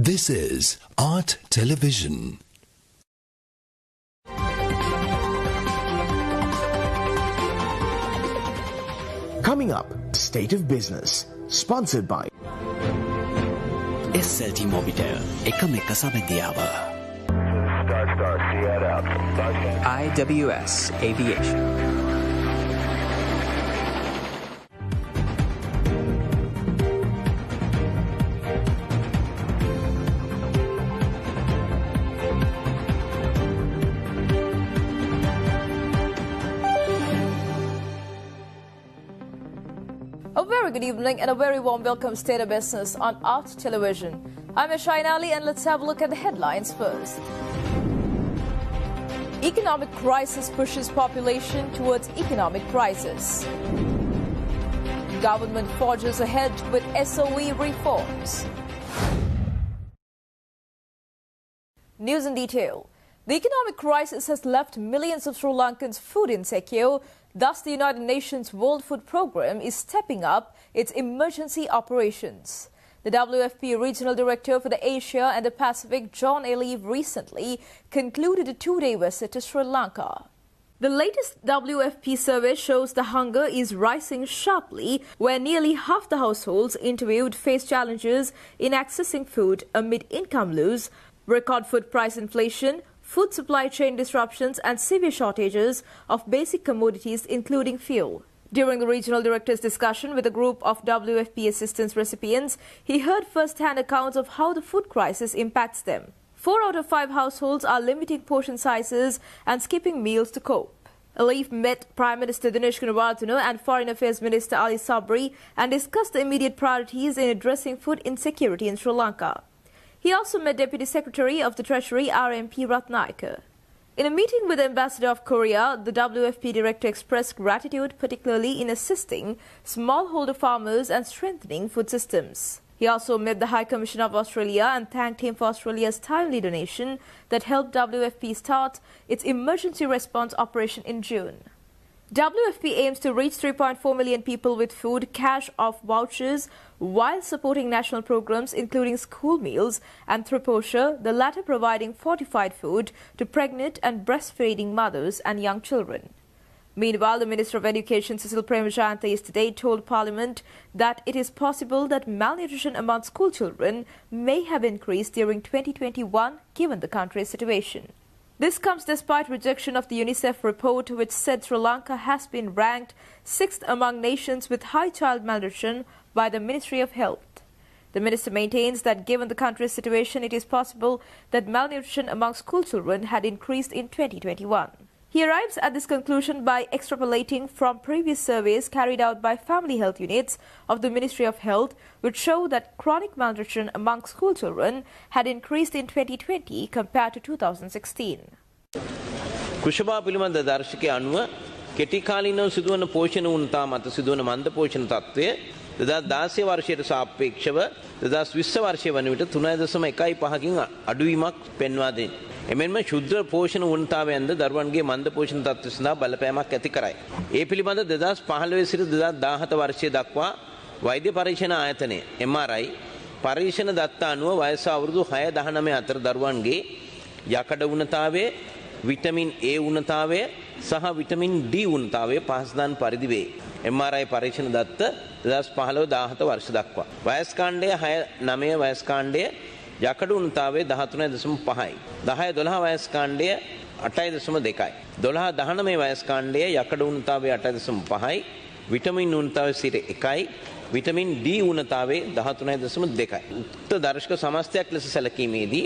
This is Art Television. Coming up, State of Business, sponsored by SLT Mobitel, එකම එක සබැඳියාව. IWS Aviation. A very good evening and a very warm welcome to State of Business on Art Television. I'm Ashine Ali and let's have a look at the headlines first. Economic crisis pushes population towards economic crisis. Government forges ahead with SOE reforms. News in detail. The economic crisis has left millions of Sri Lankans food insecure. Thus, the United Nations World Food Programme is stepping up its emergency operations. The WFP Regional Director for the Asia and the Pacific, John Alieve, recently concluded a two-day visit to Sri Lanka. The latest WFP survey shows the hunger is rising sharply, where nearly half the households interviewed face challenges in accessing food amid income loss, record food price inflation, food supply chain disruptions and severe shortages of basic commodities including fuel. During the regional director's discussion with a group of WFP assistance recipients, he heard first-hand accounts of how the food crisis impacts them. 4 out of 5 households are limiting portion sizes and skipping meals to cope. Alieve met Prime Minister Dinesh Gunawardena and Foreign Affairs Minister Ali Sabri and discussed the immediate priorities in addressing food insecurity in Sri Lanka. He also met Deputy Secretary of the Treasury RMP Ratnayaka. In a meeting with the Ambassador of Korea, the WFP Director expressed gratitude particularly in assisting smallholder farmers and strengthening food systems. He also met the High Commissioner of Australia and thanked him for Australia's timely donation that helped WFP start its emergency response operation in June. WFP aims to reach 3.4 million people with food, cash or vouchers while supporting national programs including school meals and Triposha, the latter providing fortified food to pregnant and breastfeeding mothers and young children. Meanwhile, the Minister of Education Cecil Premajayantha yesterday told Parliament that it is possible that malnutrition among school children may have increased during 2021 given the country's situation. This comes despite rejection of the UNICEF report which said Sri Lanka has been ranked 6th among nations with high child malnutrition by the Ministry of Health. The minister maintains that given the country's situation, it is possible that malnutrition among school children had increased in 2021. He arrives at this conclusion by extrapolating from previous surveys carried out by family health units of the Ministry of Health, which show that chronic malnutrition among school children had increased in 2020 compared to 2016. කුෂභා පිළිබඳ දර්ශකයේ අනුව කෙටි කාලීනව සිදුවන පෝෂණ වුණතා මත සිදුවන මන්ද පෝෂණ තත්ත්වය 2016 වර්ෂයට සාපේක්ෂව 2020 වර්ෂය වන විට 3.15කින් අඩුවීමක් පෙන්වා දෙන්නේ. එමෙන්ම ශුද්ධ පෝෂණ වුණතාවයන්ද දරුවන්ගේ මන්ද පෝෂණ තත්ත්ව සඳහා බලපෑමක් ඇති කරයි. ඒ පිළිබඳ 2015 සිට 2017 වර්ෂය දක්වා වෛද්‍ය පරීක්ෂණ ආයතනය MRI පරීක්ෂණ දත්ත අනුව වයස අවුරුදු 6-19 අතර දරුවන්ගේ යකඩ වුණතාවය, විටමින් A වුණතාවය සහ විටමින් D වුණතාවය පහසුදාන් පරිදි වේ. MRI පරීක්ෂණ දත්ත 2015-17 වර්ෂ දක්වා. වයස් කාණ්ඩය 6-9 වයස් කාණ්ඩය යකඩ වුණතාවය 13.5යි. 10-12 වයස් කාණ්ඩය 8.2යි. 12-19 වයස් කාණ්ඩය යකඩ වුණතාවය 8.5යි. විටමින් වුණතාවය 1යි. විටමින් D වුණතාවය 13.2යි. උක්ත දර්ශක සමස්තයක් ලෙස සැලකීමේදී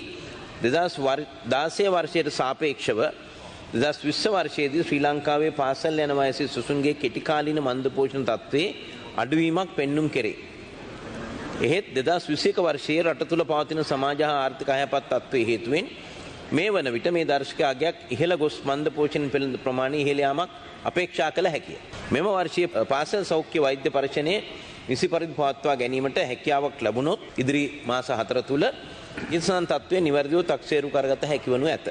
2016 වර්ෂයට සාපේක්ෂව 2020 වර්ෂයේදී ශ්‍රී ලංකාවේ පාසල් යන වයසේ සුසුන්ගේ කෙටි කාලීන මන්ද පෝෂණ තත්ත්වයේ අඩුවීමක් පෙන්눔 කෙරේ. එහෙත් 2021 වර්ෂයේ රට තුළ පවතින සමාජ හා ආර්ථික අයහපත් තත්ත්වයේ හේතුවෙන් මේ වන විට මේ දර්ශක අගයක් ඉහළ ගොස් මන්ද පෝෂණ ප්‍රමාණය ඉහළ යාමක් අපේක්ෂා කළ හැකිය. මෙම වර්ෂයේ පාසල් සෞඛ්‍ය වෛද්‍ය පරීක්ෂණයේ නිසි පරිදි පවත්වා ගැනීමට හැකියාවක් ලැබුණොත් ඉදිරි මාස 4 තුළ ඉන්සන් තත්ත්වය නිවැරදිව තක්සේරු කරගත හැකි වනු ඇත.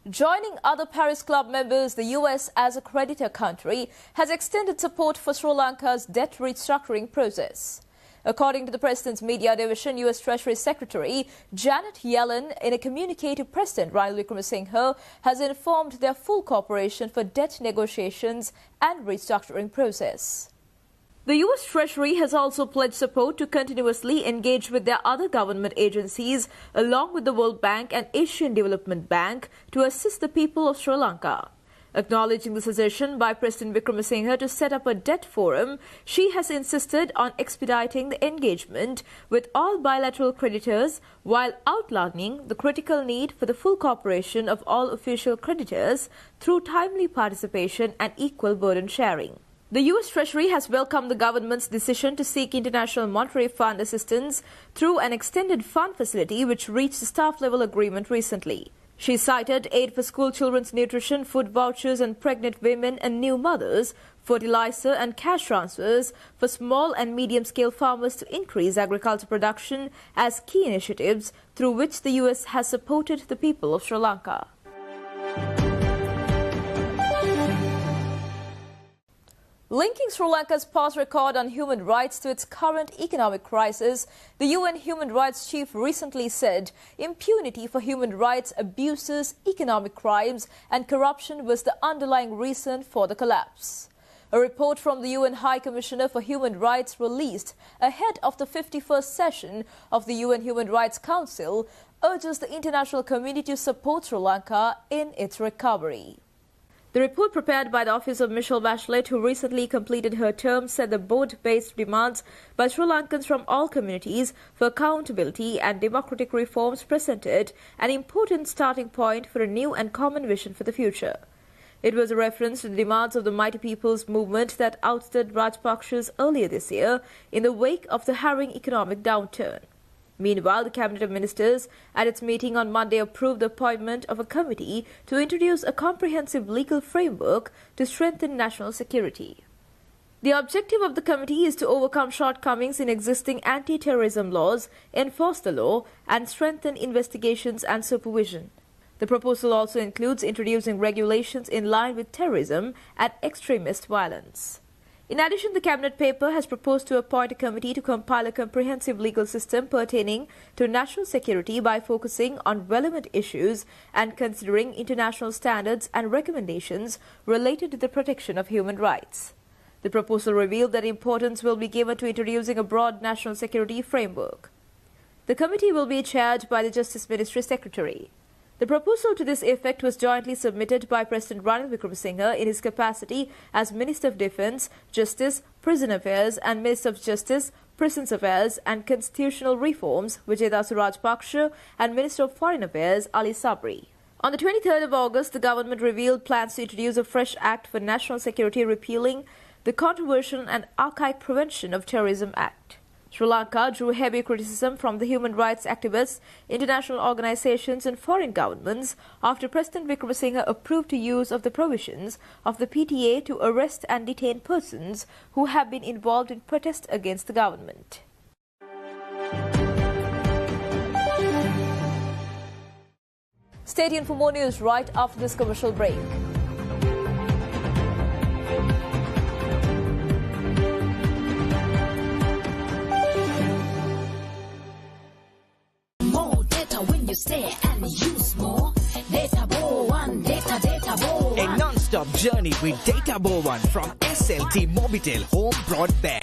Joining other Paris Club members, the US, as a creditor country, has extended support for Sri Lanka's debt restructuring process. According to the President's Media Division, US Treasury Secretary Janet Yellen, in a communique to President Ranil Wickremesinghe, has informed their full cooperation for debt negotiations and restructuring process. The US Treasury has also pledged support to continuously engage with their other government agencies, along with the World Bank and Asian Development Bank, to assist the people of Sri Lanka. Acknowledging the suggestion by President Wickremesinghe to set up a debt forum, she has insisted on expediting the engagement with all bilateral creditors while outlining the critical need for the full cooperation of all official creditors through timely participation and equal burden sharing. The US Treasury has welcomed the government's decision to seek International Monetary Fund assistance through an extended fund facility which reached a staff-level agreement recently. She cited aid for school children's nutrition, food vouchers and pregnant women and new mothers, fertilizer and cash transfers for small and medium-scale farmers to increase agriculture production as key initiatives through which the US has supported the people of Sri Lanka. Linking Sri Lanka's past record on human rights to its current economic crisis, the UN Human Rights Chief recently said impunity for human rights abuses, economic crimes and corruption was the underlying reason for the collapse. A report from the UN High Commissioner for Human Rights released ahead of the 51st session of the UN Human Rights Council urges the international community to support Sri Lanka in its recovery. The report prepared by the Office of Michelle Bachelet, who recently completed her term, said the board-based demands by Sri Lankans from all communities for accountability and democratic reforms presented an important starting point for a new and common vision for the future. It was a reference to the demands of the Mighty People's Movement that ousted Rajpaksas earlier this year in the wake of the harrowing economic downturn. Meanwhile, the Cabinet of Ministers at its meeting on Monday approved the appointment of a committee to introduce a comprehensive legal framework to strengthen national security. The objective of the committee is to overcome shortcomings in existing anti-terrorism laws, enforce the law, and strengthen investigations and supervision. The proposal also includes introducing regulations in line with terrorism and extremist violence. In addition, the Cabinet paper has proposed to appoint a committee to compile a comprehensive legal system pertaining to national security by focusing on relevant issues and considering international standards and recommendations related to the protection of human rights. The proposal revealed that importance will be given to introducing a broad national security framework. The committee will be chaired by the Justice Ministry Secretary. The proposal to this effect was jointly submitted by President Ranil Wickremesinghe in his capacity as Minister of Defence, Justice, Prison Affairs and Minister of Justice, Prisons Affairs and Constitutional Reforms, Vijaydasu Rajpaksha, and Minister of Foreign Affairs, Ali Sabri. On the 23rd of August, the government revealed plans to introduce a fresh act for national security repealing the Controversial and Archaic Prevention of Terrorism Act. Sri Lanka drew heavy criticism from the human rights activists, international organizations and foreign governments after President Wickremesinghe approved the use of the provisions of the PTA to arrest and detain persons who have been involved in protests against the government. Stay tuned for more news right after this commercial break. You stay and use more. Data Bow One, data Bow One. A non-stop journey with Data Bow One from SLT Mobitel Home Broadband.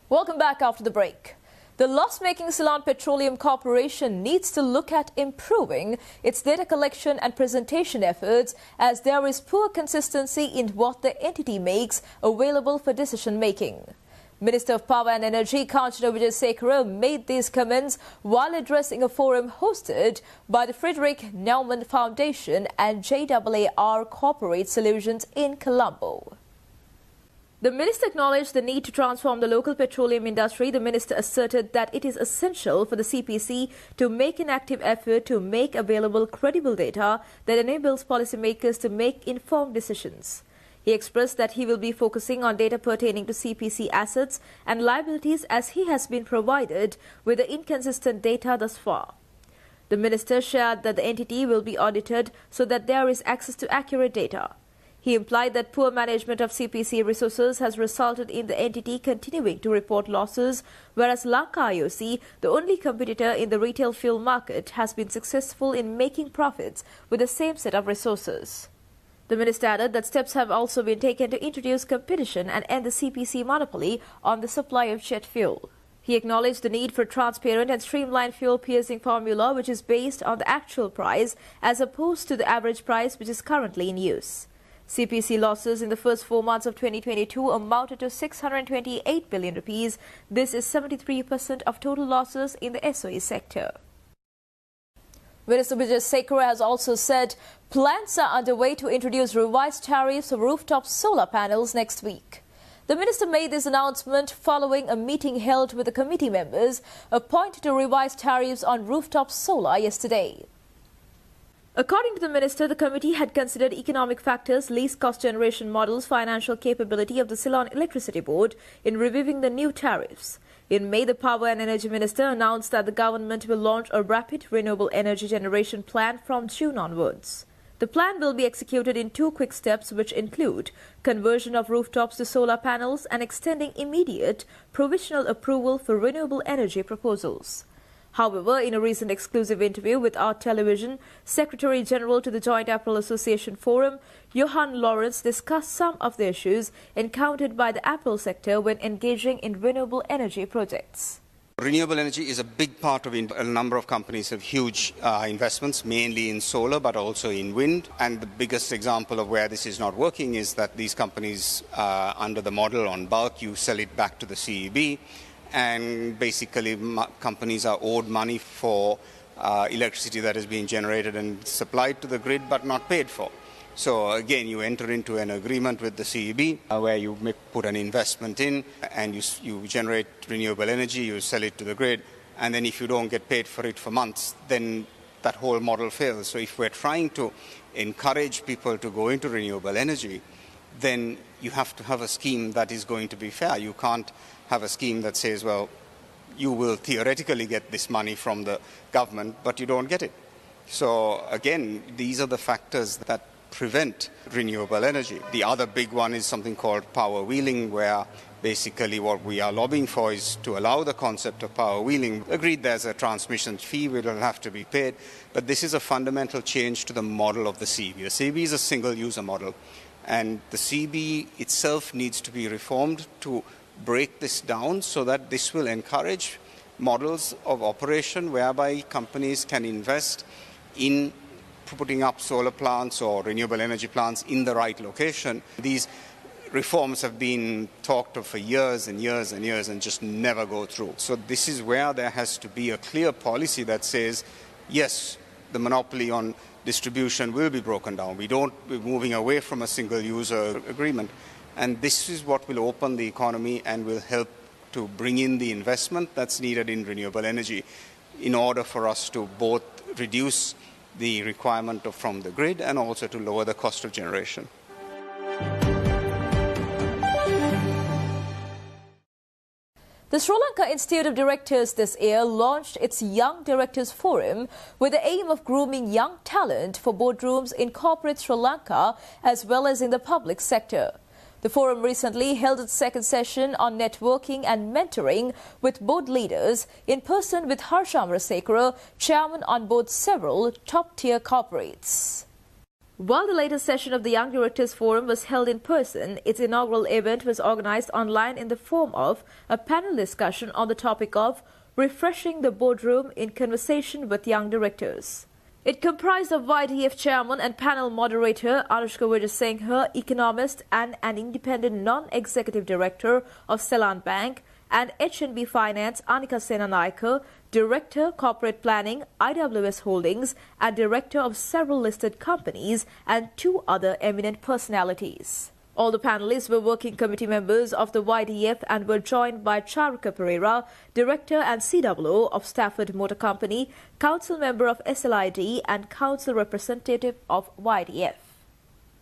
Welcome back after the break. The loss-making Ceylon Petroleum Corporation needs to look at improving its data collection and presentation efforts as there is poor consistency in what the entity makes available for decision-making. Minister of Power and Energy Kanchana Wijesekara made these comments while addressing a forum hosted by the Frederick Naumann Foundation and JAAR Corporate Solutions in Colombo. The minister acknowledged the need to transform the local petroleum industry. The minister asserted that it is essential for the CPC to make an active effort to make available credible data that enables policymakers to make informed decisions. He expressed that he will be focusing on data pertaining to CPC assets and liabilities as he has been provided with the inconsistent data thus far. The minister shared that the entity will be audited so that there is access to accurate data. He implied that poor management of CPC resources has resulted in the entity continuing to report losses, whereas Lanka IOC, the only competitor in the retail fuel market, has been successful in making profits with the same set of resources. The minister added that steps have also been taken to introduce competition and end the CPC monopoly on the supply of jet fuel. He acknowledged the need for transparent and streamlined fuel pricing formula which is based on the actual price as opposed to the average price which is currently in use. CPC losses in the first 4 months of 2022 amounted to 628 billion rupees. This is 73% of total losses in the SOE sector. Minister Sri has also said plans are underway to introduce revised tariffs for rooftop solar panels next week. The minister made this announcement following a meeting held with the committee members appointed to revise tariffs on rooftop solar yesterday. According to the minister, the committee had considered economic factors, least cost generation models, financial capability of the Ceylon Electricity Board in reviewing the new tariffs. In May, the Power and Energy Minister announced that the government will launch a rapid renewable energy generation plan from June onwards. The plan will be executed in 2 quick steps which include conversion of rooftops to solar panels and extending immediate provisional approval for renewable energy proposals. However, in a recent exclusive interview with Art Television, Secretary General to the Joint Apple Association Forum, Johan Lawrence discussed some of the issues encountered by the Apple sector when engaging in renewable energy projects. Renewable energy is a big part of a number of companies have huge investments, mainly in solar, but also in wind. And the biggest example of where this is not working is that these companies, under the model on bulk, you sell it back to the CEB. And basically, companies are owed money for electricity that is being generated and supplied to the grid, but not paid for. So again, you enter into an agreement with the CEB where you put an investment in and you generate renewable energy, you sell it to the grid, and then if you don't get paid for it for months, then that whole model fails. So if we're trying to encourage people to go into renewable energy, then you have to have a scheme that is going to be fair. You can't have a scheme that says, well, you will theoretically get this money from the government, but you don't get it. So again, these are the factors that prevent renewable energy. The other big one is something called power wheeling, where basically what we are lobbying for is to allow the concept of power wheeling. Agreed, there's a transmission fee which will have to be paid, but this is a fundamental change to the model of the CEB. The CEB is a single user model, and the CEB itself needs to be reformed to break this down so that this will encourage models of operation whereby companies can invest in putting up solar plants or renewable energy plants in the right location. These reforms have been talked of for years and years and years and just never go through. So this is where there has to be a clear policy that says, yes, the monopoly on distribution will be broken down. We're moving away from a single user agreement. And this is what will open the economy and will help to bring in the investment that's needed in renewable energy in order for us to both reduce the requirement from the grid and also to lower the cost of generation. The Sri Lanka Institute of Directors this year launched its Young Directors Forum with the aim of grooming young talent for boardrooms in corporate Sri Lanka as well as in the public sector. The forum recently held its second session on networking and mentoring with board leaders in person with Harsha Amarasekara, chairman on board several top-tier corporates. While the latest session of the Young Directors Forum was held in person, its inaugural event was organized online in the form of a panel discussion on the topic of refreshing the boardroom in conversation with young directors. It comprised of YDF chairman and panel moderator Anushka Vijayasinghe, economist and an independent non-executive director of Ceylon Bank, and HNB Finance Anika Senanayake, director corporate planning IWS Holdings, and director of several listed companies, and 2 other eminent personalities. All the panelists were working committee members of the YDF and were joined by Charika Pereira, Director and COO of Stafford Motor Company, Council Member of SLID and Council Representative of YDF.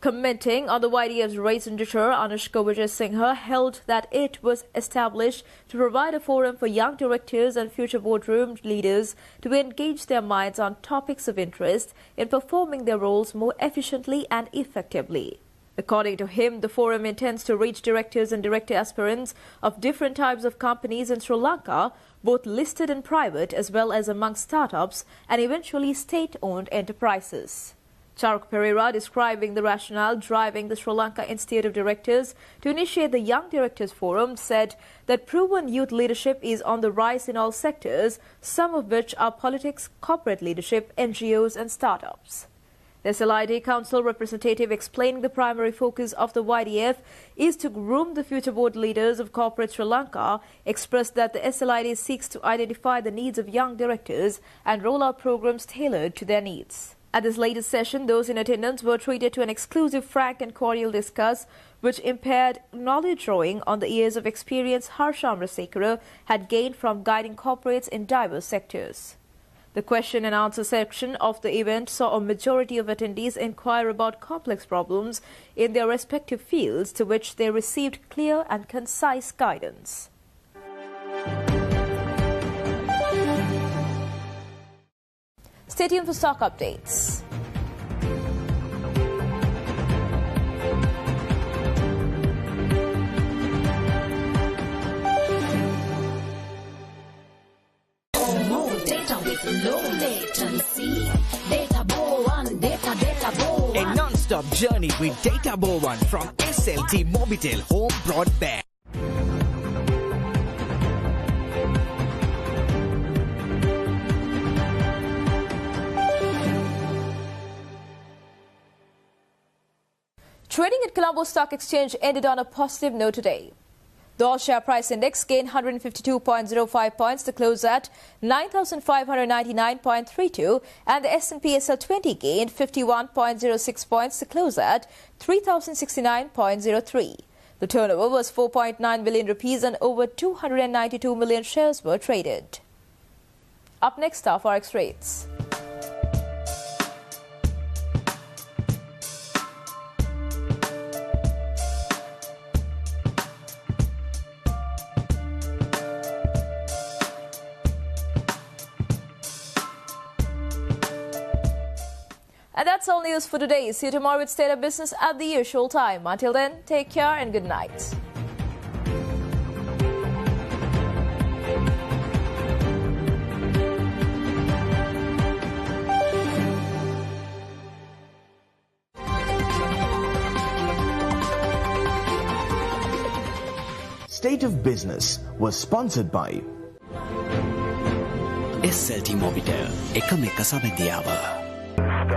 Commenting on the YDF's race indicator, Anushka Vijay held that it was established to provide a forum for young directors and future boardroom leaders to engage their minds on topics of interest in performing their roles more efficiently and effectively. According to him, the forum intends to reach directors and director aspirants of different types of companies in Sri Lanka, both listed and private, as well as among startups and eventually state-owned enterprises. Charuk Pereira, describing the rationale driving the Sri Lanka Institute of Directors to initiate the Young Directors Forum, said that proven youth leadership is on the rise in all sectors, some of which are politics, corporate leadership, NGOs and startups. The SLID Council representative explaining the primary focus of the YDF is to groom the future board leaders of corporate Sri Lanka, expressed that the SLID seeks to identify the needs of young directors and roll out programs tailored to their needs. At this latest session, those in attendance were treated to an exclusive, frank and cordial discuss, which impaired knowledge drawing on the years of experience Harsha Amrasekara had gained from guiding corporates in diverse sectors. The question and answer section of the event saw a majority of attendees inquire about complex problems in their respective fields, to which they received clear and concise guidance. Stay tuned for stock updates. More data with low latency. Data Bow 1, data Bow 1. A non-stop journey with Data Bow 1 from SLT Mobitel Home Broadband. Trading at Colombo Stock Exchange ended on a positive note today. The All Share Price Index gained 152.05 points to close at 9,599.32, and the S&P SL20 gained 51.06 points to close at 3,069.03. The turnover was 4.9 billion rupees and over 292 million shares were traded. Up next are Forex rates. And that's all news for today. See you tomorrow with State of Business at the usual time. Until then, take care and good night. State of Business was sponsored by SLT Mobitel. Ekam එක සමැදියාව.